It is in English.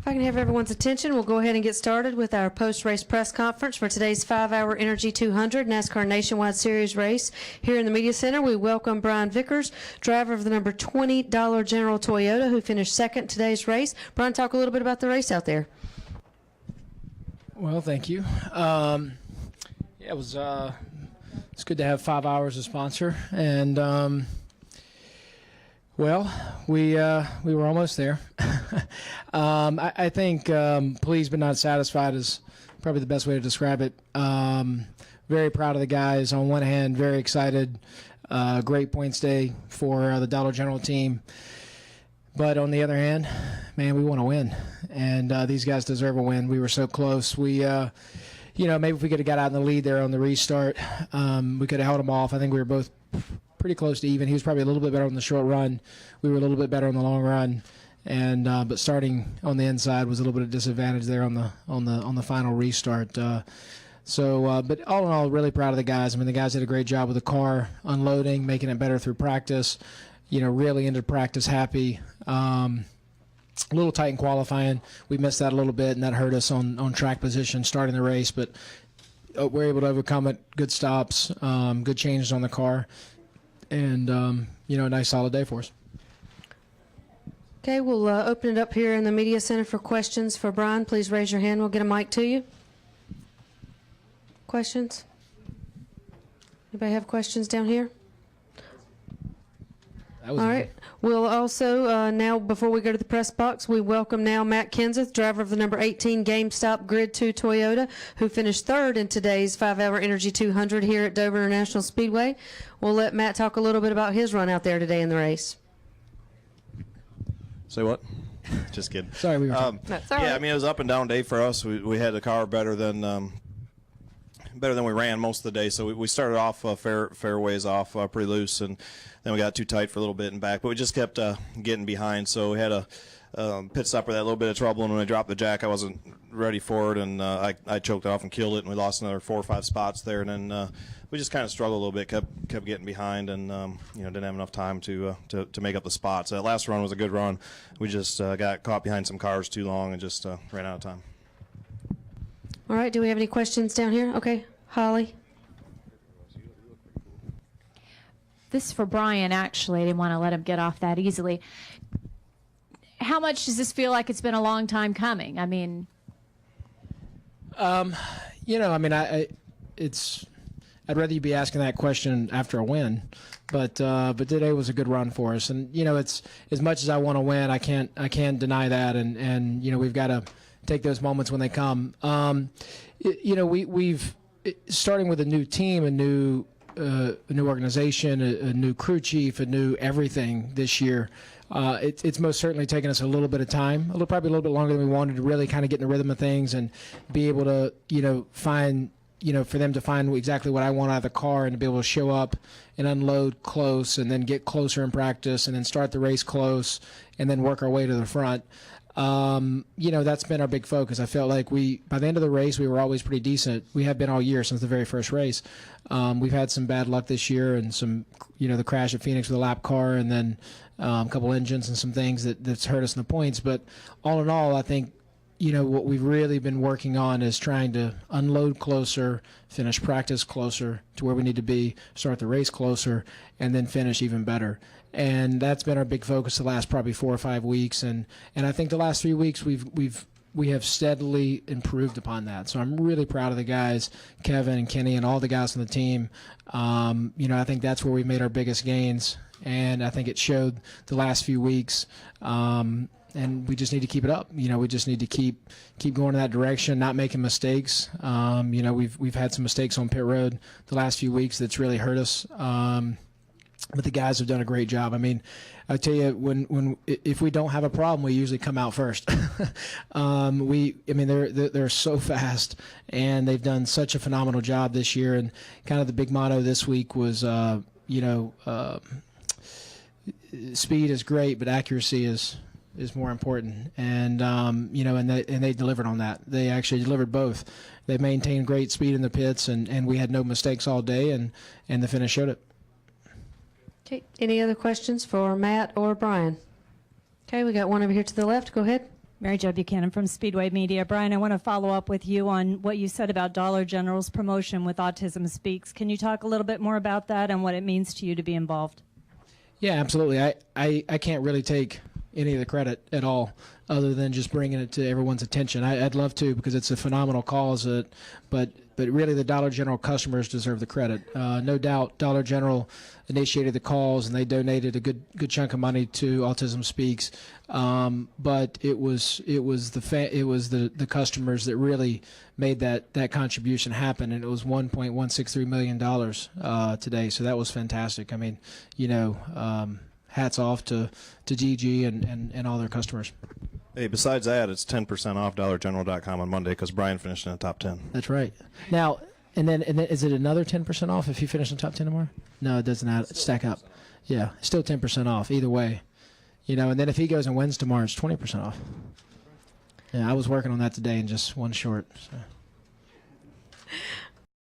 If I can have everyone's attention, we'll go ahead and get started with our post-race press conference for today's 5-hour Energy 200 NASCAR Nationwide Series race. Here in the Media Center, we welcome Brian Vickers, driver of the number $20 General Toyota, who finished second today's race. Brian, talk a little bit about the race out there. Well, thank you. Yeah, it's good to have 5 hours as sponsor, and well, we were almost there. I think pleased but not satisfied is probably the best way to describe it. Very proud of the guys. On one hand, very excited. Great points day for the Dollar General team. But on the other hand, man, we want to win, and these guys deserve a win. We were so close. We, maybe if we could have got out in the lead there on the restart, we could have held them off. I think we were both pretty close to even. He was probably a little bit better on the short run. We were a little bit better on the long run, and but starting on the inside was a little bit of disadvantage there on the final restart. But all in all, really proud of the guys. I mean, the guys did a great job with the car, unloading, making it better through practice. Really into practice happy. A little tight in qualifying. We missed that a little bit, and that hurt us on track position starting the race. But we're able to overcome it. Good stops, good changes on the car, and a nice solid day for us. Okay, we'll open it up here in the Media Center for questions for Brian. Please raise your hand. We'll get a mic to you. Questions? Anybody have questions down here? All right. We'll also, now, before we go to the press box, we welcome now Matt Kenseth, driver of the number 18 GameStop Grid 2 Toyota, who finished third in today's 5-hour Energy 200 here at Dover International Speedway. We'll let Matt talk a little bit about his run out there today in the race. Say what? Just kidding. Sorry, we were. That's all right. Yeah, I mean, it was up and down day for us. We had the car better than we ran most of the day. So we started off fair ways off, pretty loose, and then we got too tight for a little bit and back. But we just kept getting behind. So we had a pit stop with that little bit of trouble, and when I dropped the jack, I wasn't ready for it, and I choked it off and killed it, and we lost another 4 or 5 spots there. And then we just kind of struggled a little bit, kept getting behind, and didn't have enough time to make up the spots. That last run was a good run. We just got caught behind some cars too long and just ran out of time. All right. Do we have any questions down here? Okay. Holly. This is for Brian, actually. I didn't want to let him get off that easily. How much does this feel like it's been a long time coming? I mean, I'd rather you be asking that question after a win, but today was a good run for us, and it's as much as I want to win, I can't deny that, and we've got to take those moments when they come. We've starting with a new team, a new organization, a new crew chief, a new everything this year. It's most certainly taken us a little bit of time, probably a little bit longer than we wanted to really kind of get in the rhythm of things and be able to, find, for them to find exactly what I want out of the car and to be able to show up and unload close and then get closer in practice and then start the race close and then work our way to the front. That's been our big focus. I felt like by the end of the race, we were always pretty decent. We have been all year since the very first race. We've had some bad luck this year and some, the crash at Phoenix with a lap car and then a couple engines and some things that's hurt us in the points. But all in all, I think, what we've really been working on is trying to unload closer, finish practice closer to where we need to be, start the race closer, and then finish even better. And that's been our big focus the last probably 4 or 5 weeks. And I think the last 3 weeks we have steadily improved upon that. So I'm really proud of the guys, Kevin and Kenny and all the guys on the team. I think that's where we've made our biggest gains. And I think it showed the last few weeks. And we just need to keep it up. We just need to keep going in that direction, not making mistakes. We've had some mistakes on pit road the last few weeks that's really hurt us. But the guys have done a great job. I mean, I tell you, if we don't have a problem, we usually come out first. They're so fast, and they've done such a phenomenal job this year. And kind of the big motto this week was, speed is great, but accuracy is more important. And and they delivered on that. They actually delivered both. They maintained great speed in the pits, and we had no mistakes all day, and the finish showed it. Okay. Any other questions for Matt or Brian? Okay, we got one over here to the left. Go ahead. Mary Jo Buchanan from Speedway Media. Brian, I want to follow up with you on what you said about Dollar General's promotion with Autism Speaks. Can you talk a little bit more about that and what it means to you to be involved? Yeah, absolutely. I can't really take any of the credit at all other than just bringing it to everyone's attention. I'd love to because it's a phenomenal cause, but really the Dollar General customers deserve the credit. No doubt Dollar General initiated the calls and they donated a good chunk of money to Autism Speaks, but it was the customers that really made that contribution happen, and it was $1.163 million today, so that was fantastic. I mean, hats off to Gigi and all their customers. Hey, besides that, it's 10% off DollarGeneral.com on Monday because Brian finished in the top 10. That's right. Now, and then is it another 10% off if you finish in the top 10 tomorrow? No, it doesn't stack up. Yeah, still 10% off either way. And then if he goes and wins tomorrow, it's 20% off. Yeah, I was working on that today and just one short. So.